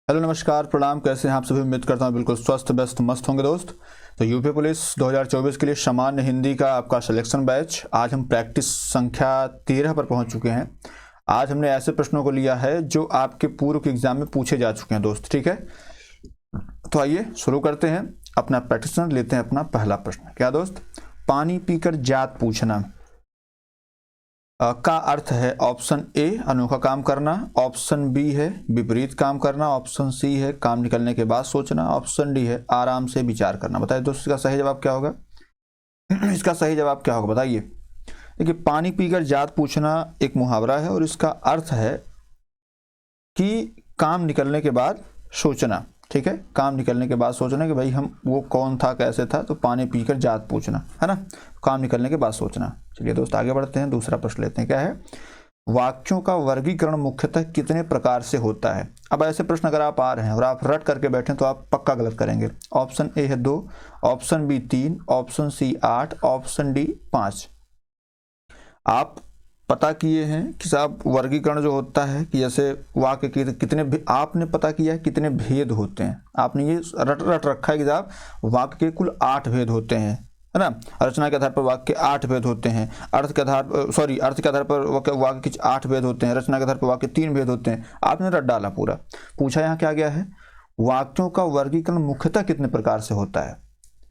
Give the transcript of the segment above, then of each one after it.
Hello नमस्कार प्रणाम, कैसे हैं आप सभी। उम्मीद करता हूं बिल्कुल स्वस्थ व्यस्त मस्त होंगे दोस्त। तो यूपी पुलिस 2024 के लिए सामान्य हिंदी का आपका सिलेक्शन बैच, आज हम प्रैक्टिस संख्या 13 पर पहुंच चुके हैं। आज हमने ऐसे प्रश्नों को लिया है जो आपके पूर्व के एग्जाम में पूछे जा चुके हैं दोस्त, ठीक है। तो आइए शुरू करते हैं अपना प्रैक्टिस। लेते हैं अपना पहला प्रश्न। क्या दोस्त, पानी पीकर जात पूछना का अर्थ है ऑप्शन ए अनोखा काम करना, ऑप्शन बी है विपरीत काम करना, ऑप्शन सी है काम निकलने के बाद सोचना, ऑप्शन डी है आराम से विचार करना। बताइए दोस्त इसका सही जवाब क्या होगा। इसका सही जवाब क्या होगा बताइए। देखिए, पानी पीकर जात पूछना एक मुहावरा है और इसका अर्थ है कि काम निकलने के बाद सोचना, ठीक है। काम निकलने के बाद सोचना कि भाई हम वो कौन था कैसे था, तो पानी पीकर जात पूछना है ना, काम निकलने के बाद सोचना। चलिए दोस्त आगे बढ़ते हैं, दूसरा प्रश्न लेते हैं। क्या है, वाक्यों का वर्गीकरण मुख्यतः कितने प्रकार से होता है। अब ऐसे प्रश्न अगर आप आ रहे हैं और आप रट करके बैठे तो आप पक्का गलत करेंगे। ऑप्शन ए है 2, option B 3, option C 8, option D 5। आप पता किए हैं कि साहब वर्गीकरण जो होता है कि जैसे वाक्य के कितने, आपने पता किया है कितने भेद होते हैं। आपने ये रट रखा है कि साहब वाक्य के कुल 8 भेद होते हैं, है ना। रचना के आधार पर वाक्य के 8 भेद होते हैं, अर्थ के आधार पर वाक्य के 8 भेद होते हैं, रचना के आधार पर वाक्य 3 भेद होते हैं। आपने रट डाला पूरा। पूछा यहाँ क्या गया है, वाक्यों का वर्गीकरण मुख्यतः कितने प्रकार से होता है।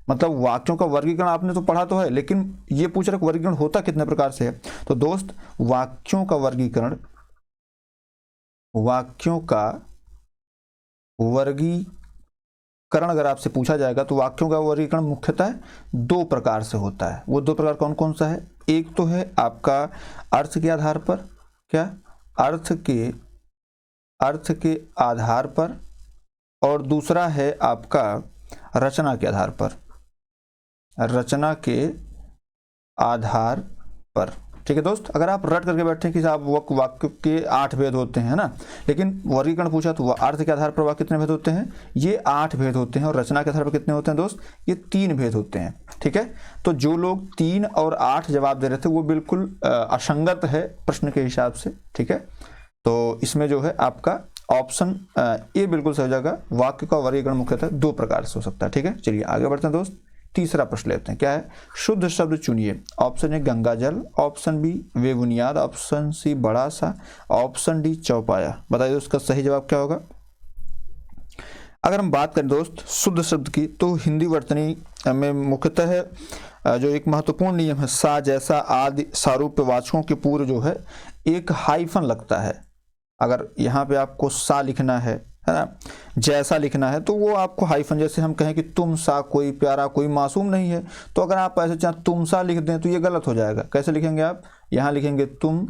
मतलब वाक्यों का वर्गीकरण आपने तो पढ़ा तो है, लेकिन ये पूछ रहा वर्गीकरण होता कितने प्रकार से है। तो दोस्त वाक्यों का वर्गीकरण अगर आपसे पूछा जाएगा तो वाक्यों का वर्गीकरण मुख्यतः 2 प्रकार से होता है। वो 2 प्रकार कौन कौन सा है। एक तो है आपका अर्थ के आधार पर, क्या अर्थ के आधार पर, और दूसरा है आपका रचना के आधार पर, ठीक है दोस्त। अगर आप रट करके बैठे कि साहब वाक्य के 8 भेद होते हैं ना, लेकिन वर्गीकरण पूछा तो अर्थ के आधार पर वाक्य कितने भेद होते हैं, ये 8 भेद होते हैं, और रचना के आधार पर कितने होते हैं दोस्त, ये 3 भेद होते हैं, ठीक है। तो जो लोग 3 और 8 जवाब दे रहे थे वो बिल्कुल असंगत है प्रश्न के हिसाब से, ठीक है। तो इसमें जो है आपका ऑप्शन ए बिल्कुल सही हो जाएगा। वाक्य का वर्गीकरण मुख्यतः 2 प्रकार से हो सकता है, ठीक है। चलिए आगे बढ़ते हैं दोस्त, तीसरा प्रश्न लेते हैं। क्या है, शुद्ध शब्द चुनिए। ऑप्शन ए गंगा जल, ऑप्शन बी बेबुनियाद, ऑप्शन सी बड़ा सा, ऑप्शन डी चौपाया। बताइए उसका सही जवाब क्या होगा। अगर हम बात करें दोस्त शुद्ध शब्द की, तो हिंदी वर्तनी में मुख्यतः जो एक महत्वपूर्ण नियम है, सा जैसा आदि सारूप्यवाचकों के पूर्व जो है एक हाइफन लगता है। अगर यहाँ पे आपको सा लिखना है ना, जैसा लिखना है, तो वो आपको हाइफन, जैसे हम कहें कि तुम सा कोई प्यारा कोई मासूम नहीं है, तो अगर आप ऐसे चाहे तुम सा लिख दें तो ये गलत हो जाएगा। कैसे लिखेंगे आप, यहाँ लिखेंगे तुम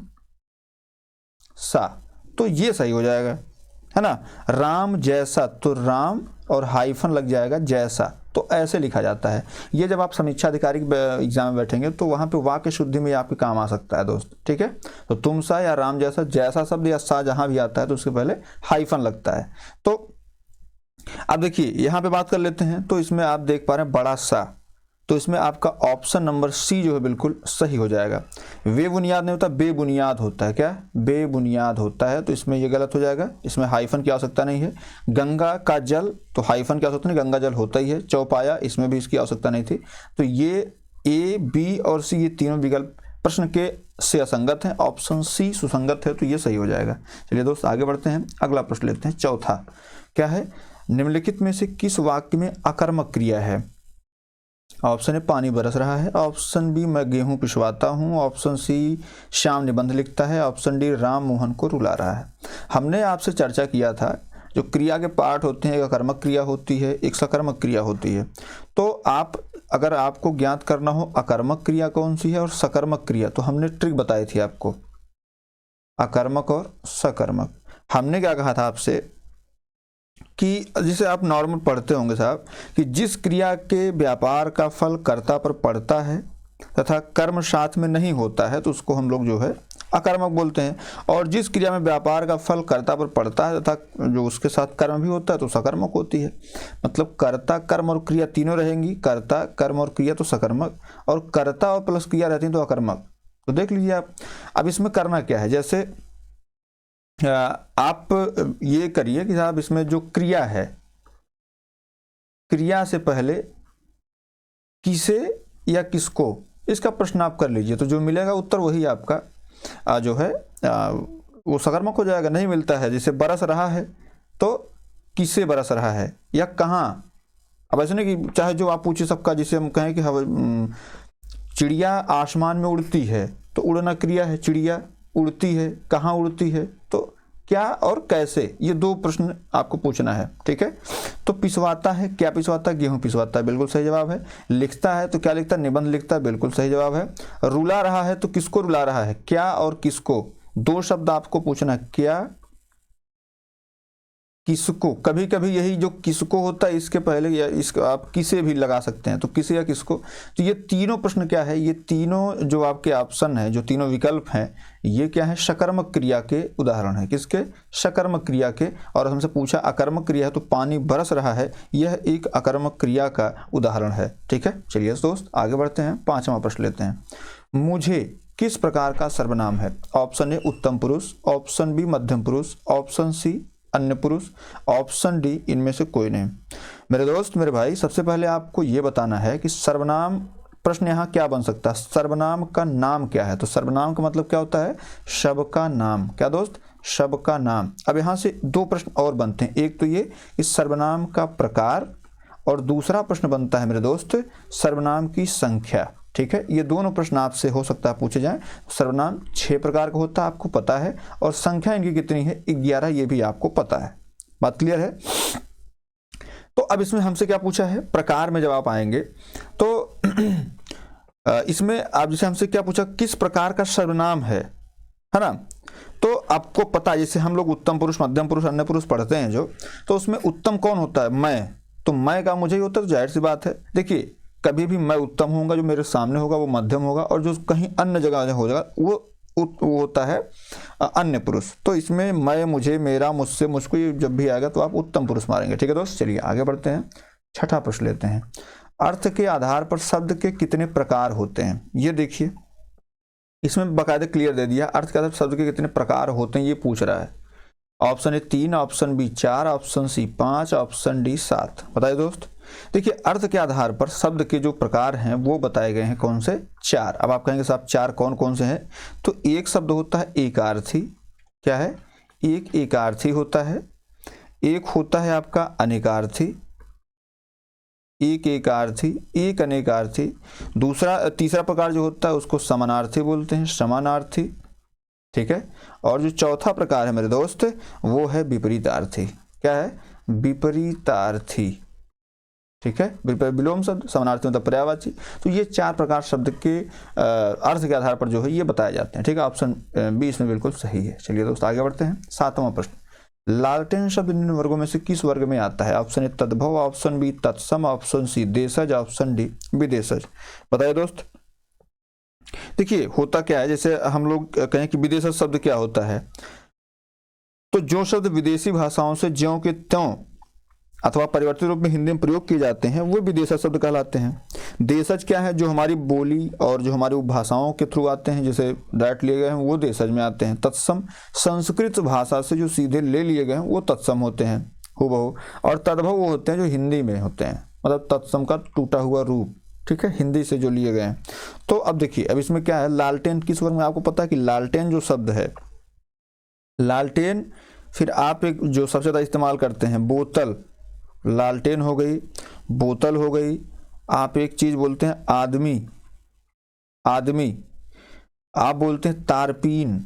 सा, तो ये सही हो जाएगा, है ना। राम जैसा, तो राम और हाइफन लग जाएगा जैसा, तो ऐसे लिखा जाता है। ये जब आप समीक्षा अधिकारी एग्जाम में बैठेंगे तो वहां पे वाक्य शुद्धि में आपके काम आ सकता है दोस्त, ठीक है। तो तुम सा या राम जैसा, जैसा शब्द या सा जहां भी आता है तो उसके पहले हाइफन लगता है। तो अब देखिए यहाँ पे बात कर लेते हैं, तो इसमें आप देख पा रहे हैं बड़ा सा, तो इसमें आपका ऑप्शन नंबर सी जो है बिल्कुल सही हो जाएगा। बेबुनियाद नहीं होता, बेबुनियाद होता है। क्या, बेबुनियाद होता है, तो इसमें ये गलत हो जाएगा, इसमें हाइफन की आवश्यकता नहीं है। गंगा का जल, तो हाइफन की आवश्यकता नहीं, गंगा जल होता ही है। चौपाया, इसमें भी इसकी आवश्यकता नहीं थी। तो ये ए, बी और सी, ये तीनों विकल्प प्रश्न के से असंगत है। ऑप्शन सी सुसंगत है, तो ये सही हो जाएगा। चलिए दोस्त आगे बढ़ते हैं, अगला प्रश्न लेते हैं, चौथा। क्या है, निम्नलिखित में से किस वाक्य में अकर्मक क्रिया है। ऑप्शन ए पानी बरस रहा है, ऑप्शन बी मैं गेहूं पिसवाता हूं, ऑप्शन सी श्याम निबंध लिखता है, ऑप्शन डी राम मोहन को रुला रहा है। हमने आपसे चर्चा किया था जो क्रिया के पार्ट होते हैं, एक अकर्मक क्रिया होती है, एक सकर्मक क्रिया होती है। तो अगर आपको ज्ञात करना हो अकर्मक क्रिया कौन सी है और सकर्मक क्रिया, तो हमने ट्रिक बताई थी आपको, अकर्मक और सकर्मक। हमने क्या कहा था आपसे कि जिसे आप नॉर्मल पढ़ते होंगे साहब, कि जिस क्रिया के व्यापार का फल कर्ता पर पड़ता है तथा कर्म साथ में नहीं होता है तो उसको हम लोग जो है अकर्मक बोलते हैं, और जिस क्रिया में व्यापार का फल कर्ता पर पड़ता है तथा जो उसके साथ कर्म भी होता है तो सकर्मक होती है। मतलब कर्ता कर्म और क्रिया तीनों रहेंगी, कर्ता कर्म और क्रिया तो सकर्मक, और कर्ता और प्लस क्रिया रहती है तो अकर्मक। तो देख लीजिए आप। अब इसमें करना क्या है, जैसे आप ये करिए कि साहब इसमें जो क्रिया है, क्रिया से पहले किसे या किसको, इसका प्रश्न आप कर लीजिए, तो जो मिलेगा उत्तर वही आपका जो है वो सकर्मक हो जाएगा। नहीं मिलता है, जैसे बरस रहा है तो किसे बरस रहा है या कहाँ। अब ऐसे नहीं कि चाहे जो आप पूछिए सबका, जिसे हम कहें कि चिड़िया आसमान में उड़ती है, तो उड़ना क्रिया है, चिड़िया उड़ती है, कहाँ उड़ती है, तो क्या और कैसे, ये दो प्रश्न आपको पूछना है। ठीक है, तो पिसवाता है, क्या पिसवाता है, गेहूं पिसवाता है, बिल्कुल सही जवाब है। लिखता है तो क्या लिखता है, निबंध लिखता है, बिल्कुल सही जवाब है। रुला रहा है तो किसको रुला रहा है, क्या और किसको, दो शब्द आपको पूछना है, क्या किसको। कभी कभी यही जो किसको होता है इसके पहले या इसको आप किसे भी लगा सकते हैं, तो किसे या किसको। तो ये तीनों प्रश्न क्या है, ये तीनों जो आपके ऑप्शन है, जो तीनों विकल्प हैं, ये क्या है, सकर्मक क्रिया के उदाहरण है। किसके, सकर्मक क्रिया के। और हमसे पूछा अकर्मक क्रिया है, तो पानी बरस रहा है, यह एक अकर्मक क्रिया का उदाहरण है। ठीक है, चलिए दोस्त आगे बढ़ते हैं, 5वां प्रश्न लेते हैं। मुझे किस प्रकार का सर्वनाम है। ऑप्शन ए उत्तम पुरुष, ऑप्शन बी मध्यम पुरुष, ऑप्शन सी अन्य पुरुष, ऑप्शन डी इनमें से कोई नहीं। मेरे दोस्त, मेरे भाई, सबसे पहले आपको यह बताना है कि सर्वनाम, प्रश्न यहाँ क्या बन सकता है, सर्वनाम का नाम क्या है। तो सर्वनाम का मतलब क्या होता है, शब्द का नाम। क्या दोस्त, शब्द का नाम। अब यहाँ से दो प्रश्न और बनते हैं, एक तो ये इस सर्वनाम का प्रकार, और दूसरा प्रश्न बनता है मेरे दोस्त सर्वनाम की संख्या। ठीक है, ये दोनों प्रश्न आपसे हो सकता है पूछे जाएं। सर्वनाम 6 प्रकार का होता है, आपको पता है, और संख्या इनकी कितनी है, 11, ये भी आपको पता है। बात क्लियर है। तो अब इसमें हमसे क्या पूछा है, प्रकार में जब आप आएंगे तो इसमें आप जैसे हमसे क्या पूछा, किस प्रकार का सर्वनाम है ना। तो आपको पता है, जैसे हम लोग उत्तम पुरुष, मध्यम पुरुष, अन्य पुरुष पढ़ते हैं जो, तो उसमें उत्तम कौन होता है, मैं। तो मैं का मुझे ही होता है, तो जाहिर सी बात है, देखिए कभी भी मैं उत्तम होऊंगा, जो मेरे सामने होगा वो मध्यम होगा, और जो कहीं अन्य जगह हो जाएगा वो होता है अन्य पुरुष। तो इसमें मैं, मुझे, मेरा, मुझसे, मुझको, ये जब भी आएगा तो आप उत्तम पुरुष मारेंगे। ठीक है दोस्त, चलिए आगे बढ़ते हैं, 6ठा प्रश्न लेते हैं। अर्थ के आधार पर शब्द के कितने प्रकार होते हैं। ये देखिए, इसमें बाकायदे क्लियर दे दिया, अर्थ के आधार पर शब्द के कितने प्रकार होते हैं, ये पूछ रहा है। Option A 3, option B 4, option C 5, option D 7। बताइए दोस्त। देखिए, अर्थ के आधार पर शब्द के जो प्रकार हैं वो बताए गए हैं, कौन से, 4। अब आप कहेंगे साहब 4 कौन कौन से हैं, तो एक शब्द होता है एकार्थी। क्या है, एक एकार्थी होता है। एक होता है आपका अनेकार्थी, एक एकार्थी, एक अनेकार्थी। तीसरा प्रकार जो होता है उसको समानार्थी बोलते हैं, समानार्थी। ठीक है, और जो चौथा प्रकार है मेरे दोस्त वो है विपरीतार्थी। क्या है, विपरीतार्थी। ठीक है, विलोम शब्द, समानार्थी मतलब पर्यायवाची। तो ये 4 प्रकार शब्द के अर्थ के आधार पर जो है ये बताए जाते हैं। ठीक है, ऑप्शन बी इसमें बिल्कुल सही है। चलिए दोस्त आगे बढ़ते हैं, 7वां प्रश्न। लालटेन शब्द निम्न वर्गों में से किस वर्ग में आता है। ऑप्शन ए तद्भव, ऑप्शन बी तत्सम, ऑप्शन सी देशज, ऑप्शन डी विदेशज। बताइए दोस्त। देखिए होता क्या है, जैसे हम लोग कहें कि विदेशज शब्द क्या होता है, तो जो शब्द विदेशी भाषाओं से ज्यों के त्यों अथवा परिवर्तित रूप में हिंदी में प्रयोग किए जाते हैं वो विदेशज शब्द कहलाते हैं। देशज क्या है, जो हमारी बोली और जो हमारी भाषाओं के थ्रू आते हैं, जैसे डायरेक्ट लिए गए हैं वो देशज में आते हैं। तत्सम, संस्कृत भाषा से जो सीधे ले लिए गए हैं वो तत्सम होते हैं हूबहू। और तद्भव वो होते हैं जो हिंदी में होते हैं, मतलब तत्सम का टूटा हुआ रूप। ठीक है, हिंदी से जो लिए गए हैं। तो अब देखिए, अब इसमें क्या है, लालटेन किस वर्ग में, आपको पता है कि लालटेन जो शब्द है, लालटेन, फिर आप एक जो सबसे ज़्यादा इस्तेमाल करते हैं बोतल, लालटेन हो गई, बोतल हो गई। आप एक चीज बोलते हैं आदमी, आदमी। आप बोलते हैं तारपीन,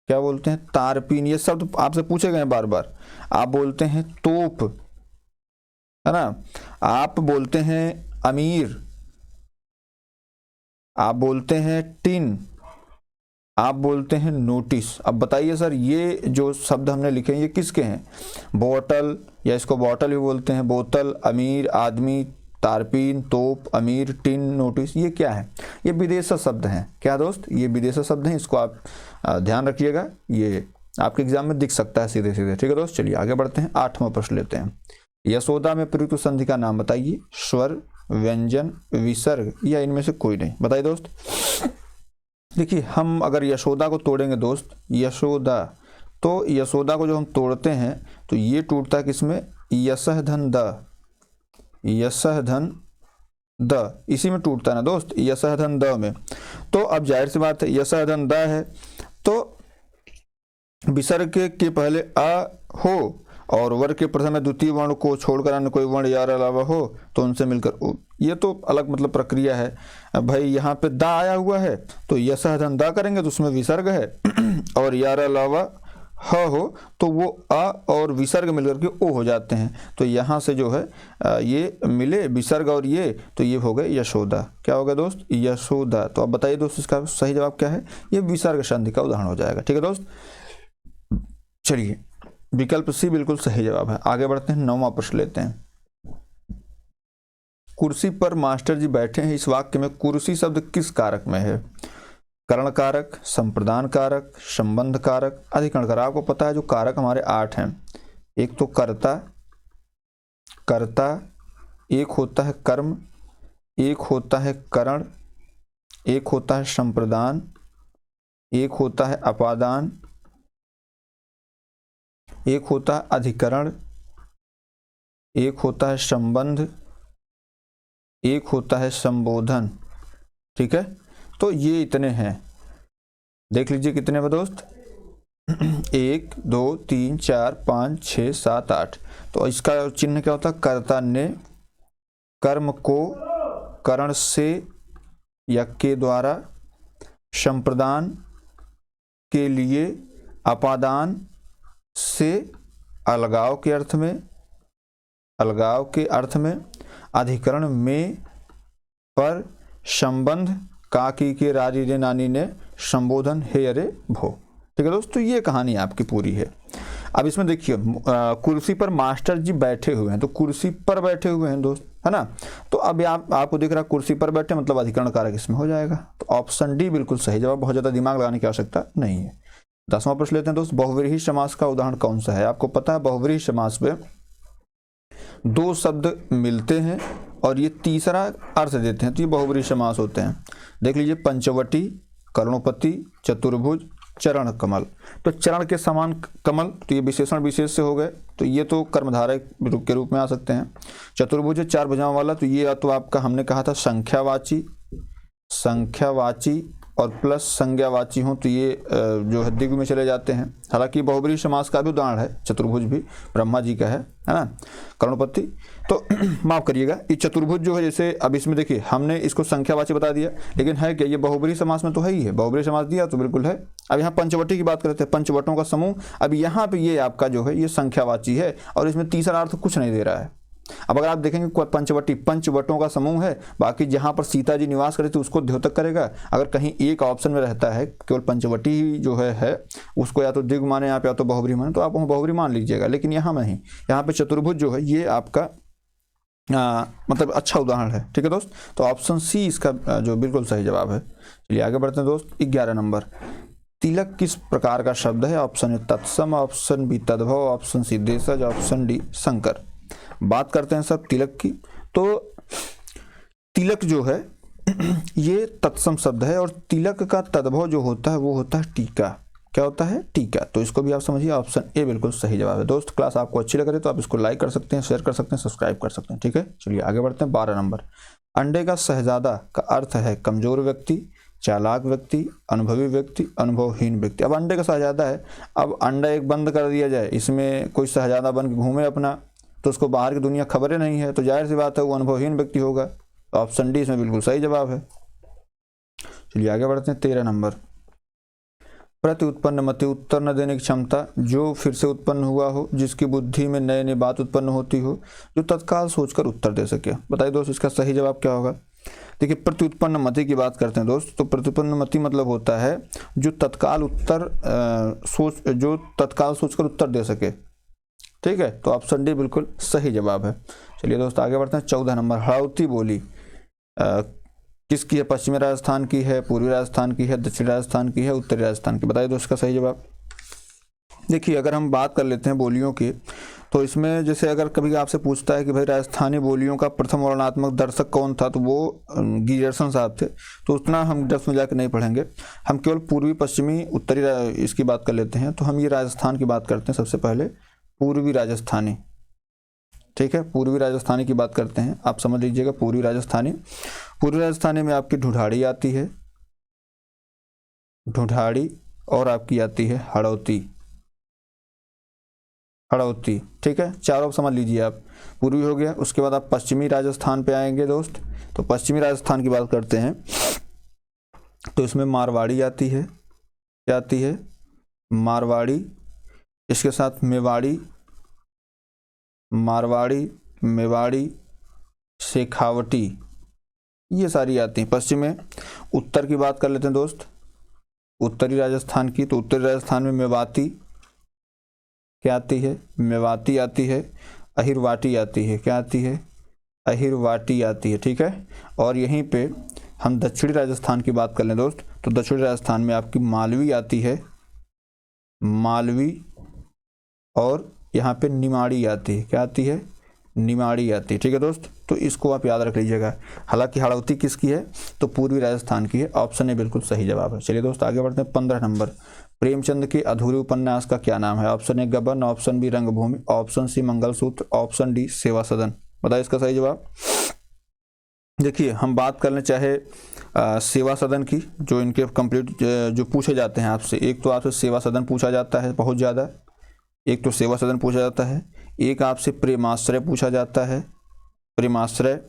क्या बोलते हैं, तारपीन। ये शब्द आपसे पूछे गए हैं बार बार। आप बोलते हैं तोप, है ना। आप बोलते हैं अमीर, आप बोलते हैं टिन, आप बोलते हैं नोटिस। अब बताइए सर, ये जो शब्द हमने लिखे हैं ये किसके हैं, बोतल, या इसको बॉटल भी बोलते हैं, बोतल, अमीर, आदमी, तारपीन, तोप, अमीर, टिन, नोटिस, ये क्या है, ये विदेशी शब्द हैं। क्या दोस्त, ये विदेशी शब्द हैं, इसको आप ध्यान रखिएगा, ये आपके एग्जाम में दिख सकता है सीधे सीधे। ठीक है दोस्त, चलिए आगे बढ़ते हैं, 8वां प्रश्न लेते हैं। यशोदा में प्रयुक्त संधि का नाम बताइए। स्वर, व्यंजन, विसर्ग या इनमें से कोई नहीं। बताइए दोस्त। देखिए, हम अगर यशोदा को तोड़ेंगे दोस्त, यशोदा, तो यशोदा को जो हम तोड़ते हैं तो ये टूटता है किसमें, यशः धन द, यशः धन द, इसी में टूटता है ना दोस्त, यशः धन द में। तो अब जाहिर सी बात है यशः धन द है, तो विसर्ग के पहले अ हो और वर्ग के प्रथम में द्वितीय वर्ण को छोड़कर अन्य कोई वर्ण यार अलावा हो तो उनसे मिलकर ओ, ये तो अलग मतलब प्रक्रिया है। अब भाई यहाँ पे दा आया हुआ है तो यशः धन दा करेंगे तो उसमें विसर्ग है और यार अलावा ह हो तो वो अ और विसर्ग मिलकर के ओ हो जाते हैं। तो यहाँ से जो है ये मिले विसर्ग और ये, तो ये हो गए यशोदा। क्या होगा दोस्त, यशोदा। तो अब बताइए दोस्त इसका सही जवाब क्या है, ये विसर्ग संधि का उदाहरण हो जाएगा। ठीक है दोस्त, चलिए विकल्प सी बिल्कुल सही जवाब है। आगे बढ़ते हैं, 9वां प्रश्न लेते हैं। कुर्सी पर मास्टर जी बैठे हैं, इस वाक्य में कुर्सी शब्द किस कारक में है, करण कारक, संप्रदान कारक, संबंध कारक, अधिकरण कारक। आपको पता है जो कारक हमारे 8 हैं, एक तो कर्ता, कर्ता, एक होता है कर्म, एक होता है करण, एक होता है संप्रदान, एक होता है अपादान, एक होता है अधिकरण, एक होता है संबंध, एक होता है संबोधन। ठीक है, तो ये इतने हैं, देख लीजिए कितने हैं दोस्त 1 2 3 4 5 6 7 8। तो इसका चिन्ह क्या होता है, कर्ता ने कर्म को करण से या के द्वारा, संप्रदान के लिए अपादान से अलगाव के अर्थ में, अलगाव के अर्थ में, अधिकरण में पर, संबंध का की के राजी रे नानी ने, संबोधन हे अरे भो। ठीक है दोस्तों, ये कहानी आपकी पूरी है। अब इसमें देखिए कुर्सी पर मास्टर जी बैठे हुए हैं, तो कुर्सी पर बैठे हुए हैं दोस्त, है ना। तो अब आपको दिख रहा है कुर्सी पर बैठे मतलब अधिकरण कारक इसमें हो जाएगा। तो ऑप्शन डी बिल्कुल सही जवाब, बहुत ज़्यादा दिमाग लगाने की आवश्यकता नहीं है। 10वां प्रश्न लेते हैं दोस्त, बहुव्रीहि समास का उदाहरण कौन सा है। आपको पता है बहुव्रीहि समास में 2 शब्द मिलते हैं और ये तीसरा अर्थ देते हैं, तो ये बहुव्रीहि समास होते हैं। देख लीजिए पंचवटी, कर्णोपति, चतुर्भुज, चरण कमल। तो चरण के समान कमल, तो ये विशेषण विशेष से हो गए, तो ये तो कर्मधारय के रूप में आ सकते हैं। चतुर्भुज 4 भुजाओं वाला, तो ये तो आपका हमने कहा था संख्यावाची, संख्यावाची और प्लस संज्ञावाची हो तो ये जो है द्विगु में चले जाते हैं। हालांकि बहुव्रीहि समास का भी उदाहरण है, चतुर्भुज भी ब्रह्मा जी का है ना, कर्णोपति। तो माफ करिएगा, ये चतुर्भुज जो है, जैसे अब इसमें देखिए हमने इसको संख्यावाची बता दिया, लेकिन है क्या ये बहुव्रीहि समास में तो है ही है, बहुव्रीहि समास दिया तो बिल्कुल है। अब यहाँ पंचवटी की बात करते हैं, पंचवटों का समूह। अब यहाँ पे ये आपका जो है ये संख्यावाची है और इसमें तीसरा अर्थ कुछ नहीं दे रहा है। अब अगर आप देखेंगे पंचवटी पंचवटों का समूह है, बाकी जहां पर सीता जी निवास करे थे उसको द्योतक करेगा। अगर कहीं एक ऑप्शन में रहता है केवल पंचवटी ही जो है उसको या तो द्विगु माने या तो बहुव्रीहि माने, तो आप वहाँ बहुव्रीहि मान लीजिएगा, लेकिन यहाँ नहीं, यहाँ पे चतुर्भुज जो है ये आपका मतलब अच्छा उदाहरण है। ठीक है दोस्त, तो ऑप्शन सी इसका जो बिल्कुल सही जवाब है। चलिए आगे बढ़ते हैं दोस्त, 11 नंबर। तिलक किस प्रकार का शब्द है। ऑप्शन ए तत्सम, ऑप्शन बी तद्भव, ऑप्शन सी देशज, ऑप्शन डी संकर। बात करते हैं सब तिलक की। तो तिलक जो है ये तत्सम शब्द है और तिलक का तद्भव जो होता है वो होता है टीका। क्या होता है, टीका। तो इसको भी आप समझिए, ऑप्शन ए बिल्कुल सही जवाब है। दोस्त क्लास आपको अच्छी लग रही है तो आप इसको लाइक कर सकते हैं, शेयर कर सकते हैं, सब्सक्राइब कर सकते हैं। ठीक है, चलिए आगे बढ़ते हैं। 12 नंबर। अंडे का शहजादा का अर्थ है कमजोर व्यक्ति, चालाक व्यक्ति, अनुभवी व्यक्ति, अनुभवहीन व्यक्ति। अब अंडे का शहजादा है, अब अंडा एक बंद कर दिया जाए, इसमें कोई शहजादा बन के घूमे अपना, तो उसको बाहर की दुनिया खबरें नहीं है, तो जाहिर सी बात है वो अनुभवहीन व्यक्ति होगा। तो ऑप्शन डी इसमें बिल्कुल सही जवाब है। चलिए आगे बढ़ते हैं। 13 नंबर। प्रति उत्पन्न मति, उत्तर न देने की क्षमता, जो फिर से उत्पन्न हुआ हो, जिसकी बुद्धि में नई नई बात उत्पन्न होती हो, जो तत्काल सोचकर उत्तर दे सके। बताइए दोस्त इसका सही जवाब क्या होगा। देखिए प्रत्युत्पन्न मति की बात करते हैं दोस्त, तो प्रत्युत्पन्न मति मतलब होता है जो तत्काल उत्तर जो तत्काल सोचकर उत्तर दे सके। ठीक है, तो ऑप्शन डी बिल्कुल सही जवाब है। चलिए दोस्त आगे बढ़ते हैं। 14 नंबर। हड़ौती बोली किसकी है। पश्चिमी राजस्थान की है, पूर्वी राजस्थान की है, दक्षिणी राजस्थान की है, उत्तरी राजस्थान की। बताइए दोस्त का सही जवाब। देखिए अगर हम बात कर लेते हैं बोलियों की, तो इसमें जैसे अगर कभी आपसे पूछता है कि भाई राजस्थानी बोलियों का प्रथम वर्णनात्मक दर्शक कौन था, तो वो गियर्सन साहब थे। तो उतना हम डेप्थ में जाकर नहीं पढ़ेंगे, हम केवल पूर्वी पश्चिमी उत्तरी इसकी बात कर लेते हैं। तो हम ये राजस्थान की बात करते हैं सबसे पहले, पूर्वी राजस्थानी, ठीक है, पूर्वी राजस्थानी की बात करते हैं। आप समझ लीजिएगा पूर्वी राजस्थानी। पूर्वी राजस्थानी में आपकी ढूढ़ाड़ी आती है, ढूढ़ाड़ी, और आपकी आती है हड़ौती, हड़ौती, ठीक है। चारों समझ लीजिए आप, पूर्वी हो गया। उसके बाद आप पश्चिमी राजस्थान पे आएंगे दोस्त। तो पश्चिमी राजस्थान की बात करते हैं तो इसमें मारवाड़ी आती है, क्या आती है, मारवाड़ी। इसके साथ मेवाड़ी, मारवाड़ी, मेवाड़ी, शेखावटी, ये सारी आती हैं पश्चिम में। उत्तर की बात कर लेते हैं दोस्त, उत्तरी राजस्थान की। तो उत्तरी राजस्थान में मेवाती क्या आती है, मेवाती आती है, अहिरवाटी आती है, क्या आती है, अहिरवाटी आती है, ठीक है। और यहीं पे हम दक्षिणी राजस्थान की बात कर लें दोस्त, तो दक्षिणी राजस्थान में आपकी मालवी आती है, मालवी, और यहाँ पे निमाड़ी आती है, क्या आती है, निमाड़ी आती है, ठीक है दोस्त। तो इसको आप याद रख लीजिएगा। हालांकि हड़ौती किसकी है, तो पूर्वी राजस्थान की है। ऑप्शन ए बिल्कुल सही जवाब है। चलिए दोस्त आगे बढ़ते हैं। 15 नंबर, प्रेमचंद के अधूरे उपन्यास का क्या नाम है। Option A Gaban, option B Rangbhoomi, option C Mangalsutra, option D Seva Sadan. बताइए इसका सही जवाब। देखिए हम बात कर लें चाहे सेवा सदन की, जो इनके कंप्लीट जो पूछे जाते हैं आपसे, एक तो आपसे सेवा सदन पूछा जाता है बहुत ज़्यादा, एक तो सेवा सदन पूछा जाता है, एक आपसे प्रेमाश्रय पूछा जाता है, प्रेमाश्रय,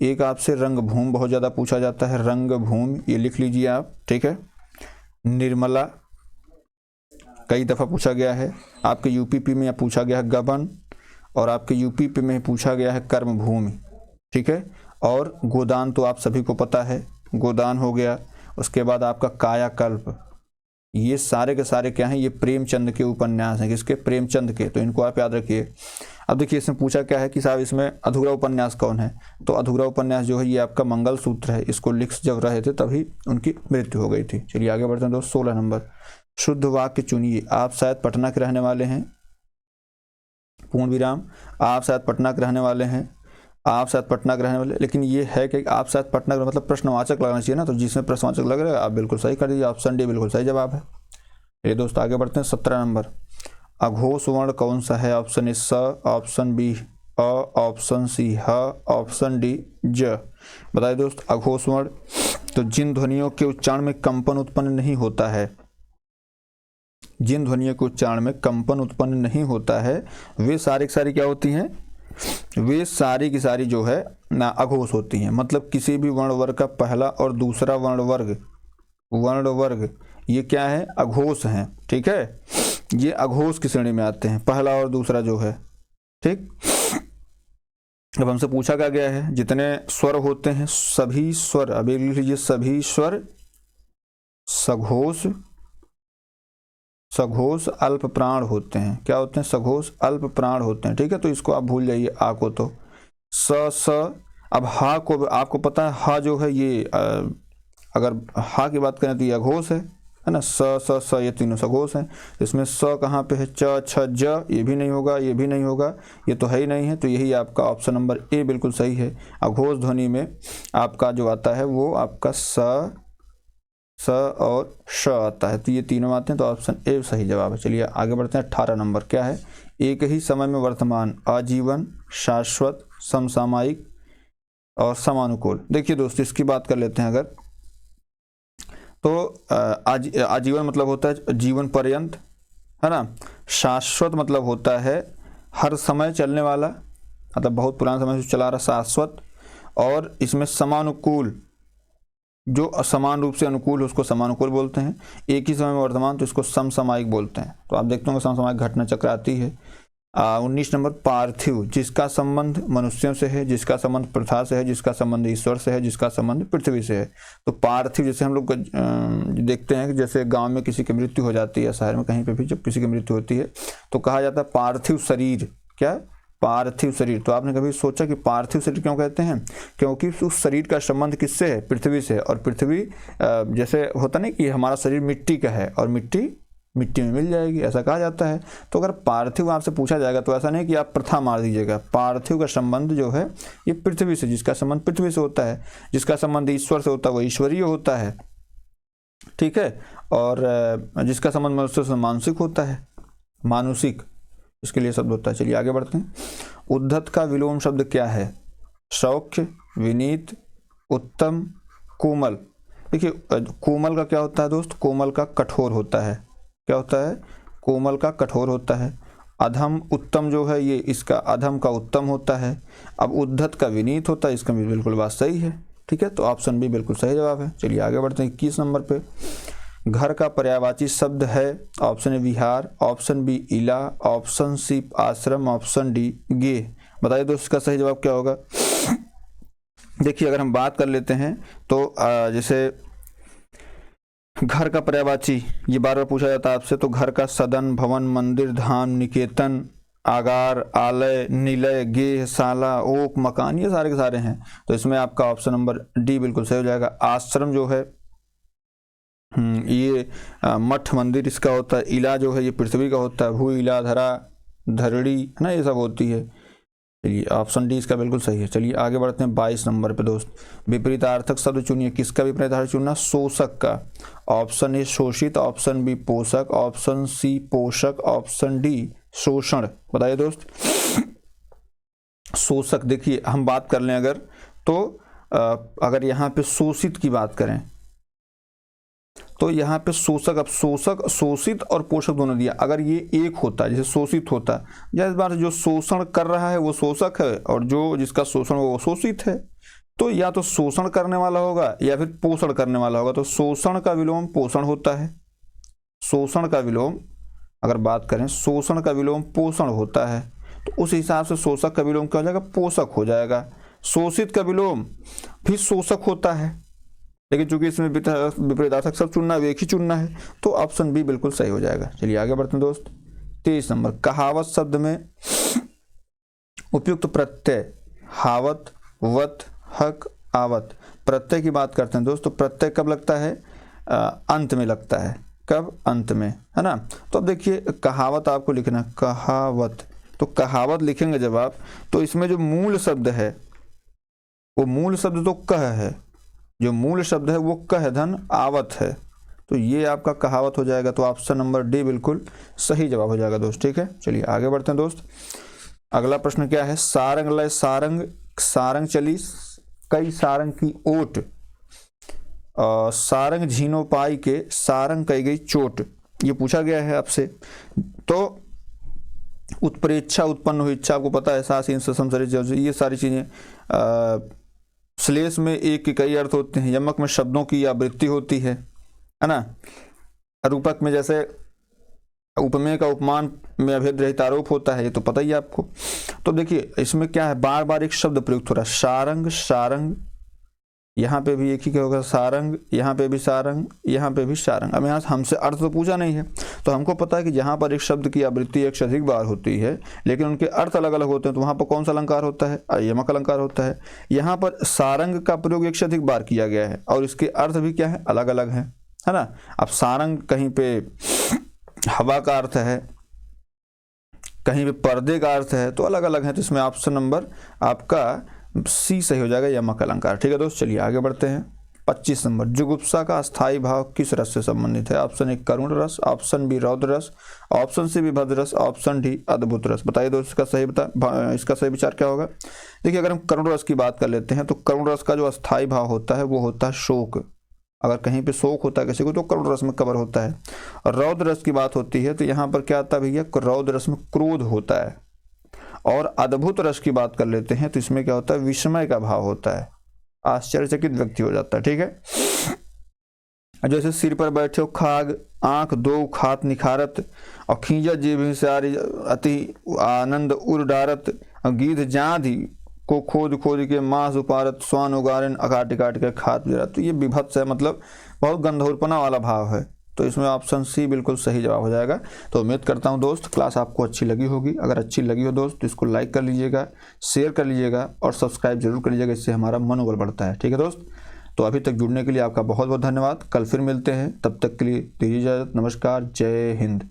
एक आपसे रंगभूमि बहुत ज़्यादा पूछा जाता है, रंगभूमि, ये लिख लीजिए आप, ठीक है। निर्मला कई दफ़ा पूछा गया है, आपके यूपीपी में पूछा गया है गबन, और आपके यूपीपी में पूछा गया है कर्मभूमि, ठीक है। और गोदान तो आप सभी को पता है, गोदान हो गया। उसके बाद आपका कायाकल्प, ये सारे के सारे क्या हैं, ये प्रेमचंद के उपन्यास हैं। किसके, प्रेमचंद के। तो इनको आप याद रखिए। अब देखिए इसमें पूछा क्या है कि साहब इसमें अधूरा उपन्यास कौन है, तो अधूरा उपन्यास जो है ये आपका मंगलसूत्र है। इसको लिख जब रहे थे तभी उनकी मृत्यु हो गई थी। चलिए आगे बढ़ते हैं दोस्त। 16 नंबर, शुद्ध वाक्य चुनिए। आप शायद पटना के रहने वाले हैं, पूर्ण विराम, आप शायद पटना के रहने वाले हैं, आप शायद पटना के रहने वाले। लेकिन ये है कि आप शायद पटना का मतलब प्रश्नवाचक लगना चाहिए ना, तो जिसमें प्रश्नवाचक लग रहा है आप बिल्कुल सही कर दीजिए। ऑप्शन डी बिल्कुल सही जवाब है। ये दोस्त आगे बढ़ते हैं। 17 नंबर, अघोष वर्ण कौन सा है। ऑप्शन ए स, ऑप्शन बी अ, ऑप्शन सी ह, ऑप्शन डी ज। बताइए दोस्त अघोष वर्ण, तो जिन ध्वनियों के उच्चारण में कंपन उत्पन्न नहीं होता है, जिन ध्वनियों के उच्चारण में कंपन उत्पन्न नहीं होता है, वे सारी की सारी क्या होती हैं, वे सारी की सारी जो है ना अघोष होती हैं। मतलब किसी भी वर्ण वर्ग का पहला और दूसरा वर्ण वर्ग ये क्या है, अघोष हैं, ठीक है। ये अघोष की श्रेणी में आते हैं, पहला और दूसरा जो है, ठीक। अब हमसे पूछा क्या गया है, जितने स्वर होते हैं सभी स्वर, अब लिख लीजिए, सभी स्वर सघोष, सघोष अल्प प्राण होते हैं। क्या होते हैं, सघोष अल्प प्राण होते हैं, ठीक है। तो इसको आप भूल जाइए, आ को तो स। अब हा को आपको पता है, हा जो है ये अगर हा की बात करें तो ये अघोष है ना। स ये तीनों सघोष हैं। इसमें स कहाँ पे है, च छ ज, ये भी नहीं होगा, ये भी नहीं होगा, ये तो है ही नहीं है। तो यही आपका ऑप्शन नंबर ए बिल्कुल सही है। अघोष ध्वनि में आपका जो आता है वो आपका स और श आता है, तो ये तीनों आते हैं। तो ऑप्शन ए सही जवाब है। चलिए आगे बढ़ते हैं। 18 नंबर क्या है, एक ही समय में वर्तमान, आजीवन, शाश्वत, समसामयिक और समानुकूल। देखिए दोस्तों इसकी बात कर लेते हैं अगर, तो आजीवन मतलब होता है जीवन पर्यंत, है ना। शाश्वत मतलब होता है हर समय चलने वाला, मतलब बहुत पुराने समय से चला रहा, शाश्वत। और इसमें समानुकूल, जो असमान रूप से अनुकूल है उसको समानुकूल बोलते हैं। एक ही समय में वर्तमान, तो इसको समसामयिक बोलते हैं। तो आप देखते होंगे समसामयिक घटना चक्र आती है। 19 नंबर, पार्थिव, जिसका संबंध मनुष्यों से है, जिसका संबंध प्रथा से है, जिसका संबंध ईश्वर से है, जिसका संबंध पृथ्वी से है। तो पार्थिव जैसे हम लोग देखते हैं कि जैसे गांव में किसी की मृत्यु हो जाती है, शहर में कहीं पे भी जब किसी की मृत्यु होती है तो कहा जाता है पार्थिव शरीर। क्या, पार्थिव शरीर। तो आपने कभी सोचा कि पार्थिव शरीर क्यों कहते हैं, क्योंकि उस शरीर का संबंध किससे है, पृथ्वी से। और पृथ्वी जैसे होता नहीं कि हमारा शरीर मिट्टी का है और मिट्टी मिट्टी में मिल जाएगी, ऐसा कहा जाता है। तो अगर पार्थिव आपसे पूछा जाएगा तो ऐसा नहीं कि आप प्रथा मार दीजिएगा। पार्थिव का संबंध जो है ये पृथ्वी से, जिसका संबंध पृथ्वी से होता है, जिसका संबंध ईश्वर से होता है वो ईश्वरीय होता है, ठीक है। और जिसका संबंध मनुष्य से मानसिक होता है, मानुषिक, इसके लिए शब्द होता है। चलिए आगे बढ़ते हैं। उद्धत का विलोम शब्द क्या है? सौख्य, विनीत, उत्तम, कोमल। देखिए कोमल का क्या होता है दोस्त? कोमल का कठोर होता है। क्या होता है? कोमल का कठोर होता है। अधम, उत्तम जो है ये इसका अधम का उत्तम होता है। अब उद्धत का विनीत होता है, इसका भी बिल्कुल बात सही है, ठीक है। तो ऑप्शन बी बिल्कुल सही जवाब है। चलिए आगे बढ़ते हैं 21 नंबर पे। घर का पर्यायवाची शब्द है, ऑप्शन ए विहार, ऑप्शन बी इला, ऑप्शन सी आश्रम, ऑप्शन डी गे। बताइए दोस्त इसका सही जवाब क्या होगा? देखिए अगर हम बात कर लेते हैं तो जैसे घर का पर्यायवाची ये बार बार पूछा जाता है आपसे, तो घर का सदन, भवन, मंदिर, धाम, निकेतन, आगार, आलय, निलय, गेह, शाला, ओक, मकान, ये सारे के सारे हैं। तो इसमें आपका ऑप्शन नंबर डी बिल्कुल सही हो जाएगा। आश्रम जो है ये मठ, मंदिर इसका होता है। इला जो है ये पृथ्वी का होता है, भू इला, धरा, धरड़ी, है ना, ये सब होती है। चलिए ऑप्शन डी इसका बिल्कुल सही है। चलिए आगे बढ़ते हैं 22 नंबर पे दोस्त। विपरीतार्थक शब्द चुनिए। किसका विपरीतार्थक चुनना? शोषक का। ऑप्शन ए शोषित, ऑप्शन बी पोषक, ऑप्शन सी पोषक, ऑप्शन डी शोषण। बताइए दोस्त। शोषक, देखिए हम बात कर लें अगर तो अगर यहाँ पे शोषित की बात करें तो यहाँ पे शोषक, अब शोषक, शोषित और पोषक दोनों दिया। अगर ये एक होता, जैसे शोषित होता, या इस बार जो शोषण कर रहा है वो शोषक है और जो जिसका शोषण वो शोषित है, तो या तो शोषण करने वाला होगा या फिर पोषण करने वाला होगा। तो शोषण का विलोम पोषण होता है। शोषण का विलोम अगर बात करें, शोषण का विलोम पोषण होता है, तो उस हिसाब से शोषक का विलोम क्या हो जाएगा? पोषक हो जाएगा। शोषित का विलोम भी शोषक होता है, लेकिन चूंकि इसमें विपरीतार्थक शब्द चुनना है, एक ही चुनना है, तो ऑप्शन बी बिल्कुल सही हो जाएगा। चलिए आगे बढ़ते हैं दोस्त। 23 नंबर। कहावत शब्द में उपयुक्त प्रत्यय हावत, वत, हक, आवत। प्रत्यय की बात करते हैं दोस्त, तो प्रत्यय कब लगता है? अंत में लगता है। कब? अंत में, है ना। तो अब देखिए कहावत आपको लिखना, कहावत। तो कहावत लिखेंगे जब आप, तो इसमें जो मूल शब्द है वो मूल शब्द तो कह है, जो मूल शब्द है वो कह धन आवत है, तो ये आपका कहावत हो जाएगा। तो ऑप्शन नंबर डी बिल्कुल सही जवाब हो जाएगा दोस्त, ठीक है। चलिए आगे बढ़ते हैं दोस्त। अगला प्रश्न क्या है? सारंग लय सारंग, सारंग चली कई सारंग की ओट, सारंग झीनो पाई के सारंग कही गई चोट। ये पूछा गया है आपसे। तो उत्प्रेक्षा, उत्पन्न हुई इच्छा, आपको पता है, सास, ये सारी चीजें। श्लेष में एक के कई अर्थ होते हैं। यमक में शब्दों की आवृत्ति होती है ना। रूपक में जैसे उपमेय का उपमान में अभेद रहित आरोप होता है, ये तो पता ही है आपको। तो देखिए इसमें क्या है, बार बार एक शब्द प्रयुक्त हो रहा है, सारंग, सारंग, यहाँ पे भी एक ही क्या होगा, सारंग, यहाँ पे भी सारंग, यहाँ पे भी सारंग। अब यहाँ हमसे अर्थ तो पूछा नहीं है, तो हमको पता है कि जहाँ पर एक शब्द की आवृत्ति एक से अधिक बार होती है लेकिन उनके अर्थ अलग अलग होते हैं, तो वहाँ पर कौन सा अलंकार होता है? यमक अलंकार होता है। यहाँ पर सारंग का प्रयोग एक से अधिक बार किया गया है और इसके अर्थ भी क्या है? अलग अलग है ना। अब सारंग कहीं पे हवा का अर्थ है, कहीं पे पर्दे का अर्थ है, तो अलग अलग है। तो इसमें ऑप्शन नंबर आपका सी सही हो जाएगा, यमक अलंकार, ठीक है दोस्त। चलिए आगे बढ़ते हैं। 25 नंबर। जुगुप्सा का अस्थायी भाव किस रस से संबंधित है? ऑप्शन ए करुण रस, ऑप्शन बी रौद्र रस, ऑप्शन सी विभद्र रस, ऑप्शन डी अद्भुत रस। बताइए दोस्त इसका सही विचार क्या होगा? देखिए अगर हम करुण रस की बात कर लेते हैं तो करुण रस का जो अस्थायी भाव होता है वो होता है शोक। अगर कहीं पे शोक होता है किसी को तो करुण रस में कवर होता है। और रौद्र रस की बात होती है तो यहाँ पर क्या आता है भैया? रौद्र रस में क्रोध होता है। और अद्भुत रस की बात कर लेते हैं तो इसमें क्या होता है? विस्मय का भाव होता है, आश्चर्यचकित व्यक्ति हो जाता है, ठीक है। जैसे सिर पर बैठे खाग, आंख दो खात निखारत, और खींचा जीभ सारी अति आनंद उर डारत, गीध जाधि को खोद खोद के मांस उपारत, स्वान उगारन अकाट काट के खात जरा। तो ये विभत्स है, मतलब बहुत गंधौरपना वाला भाव है। तो इसमें ऑप्शन सी बिल्कुल सही जवाब हो जाएगा। तो उम्मीद करता हूं दोस्त क्लास आपको अच्छी लगी होगी। अगर अच्छी लगी हो दोस्त तो इसको लाइक कर लीजिएगा, शेयर कर लीजिएगा और सब्सक्राइब जरूर कर लीजिएगा, इससे हमारा मनोबल बढ़ता है, ठीक है दोस्त। तो अभी तक जुड़ने के लिए आपका बहुत बहुत धन्यवाद। कल फिर मिलते हैं, तब तक के लिए दीजिए इजाज़त। नमस्कार, जय हिंद।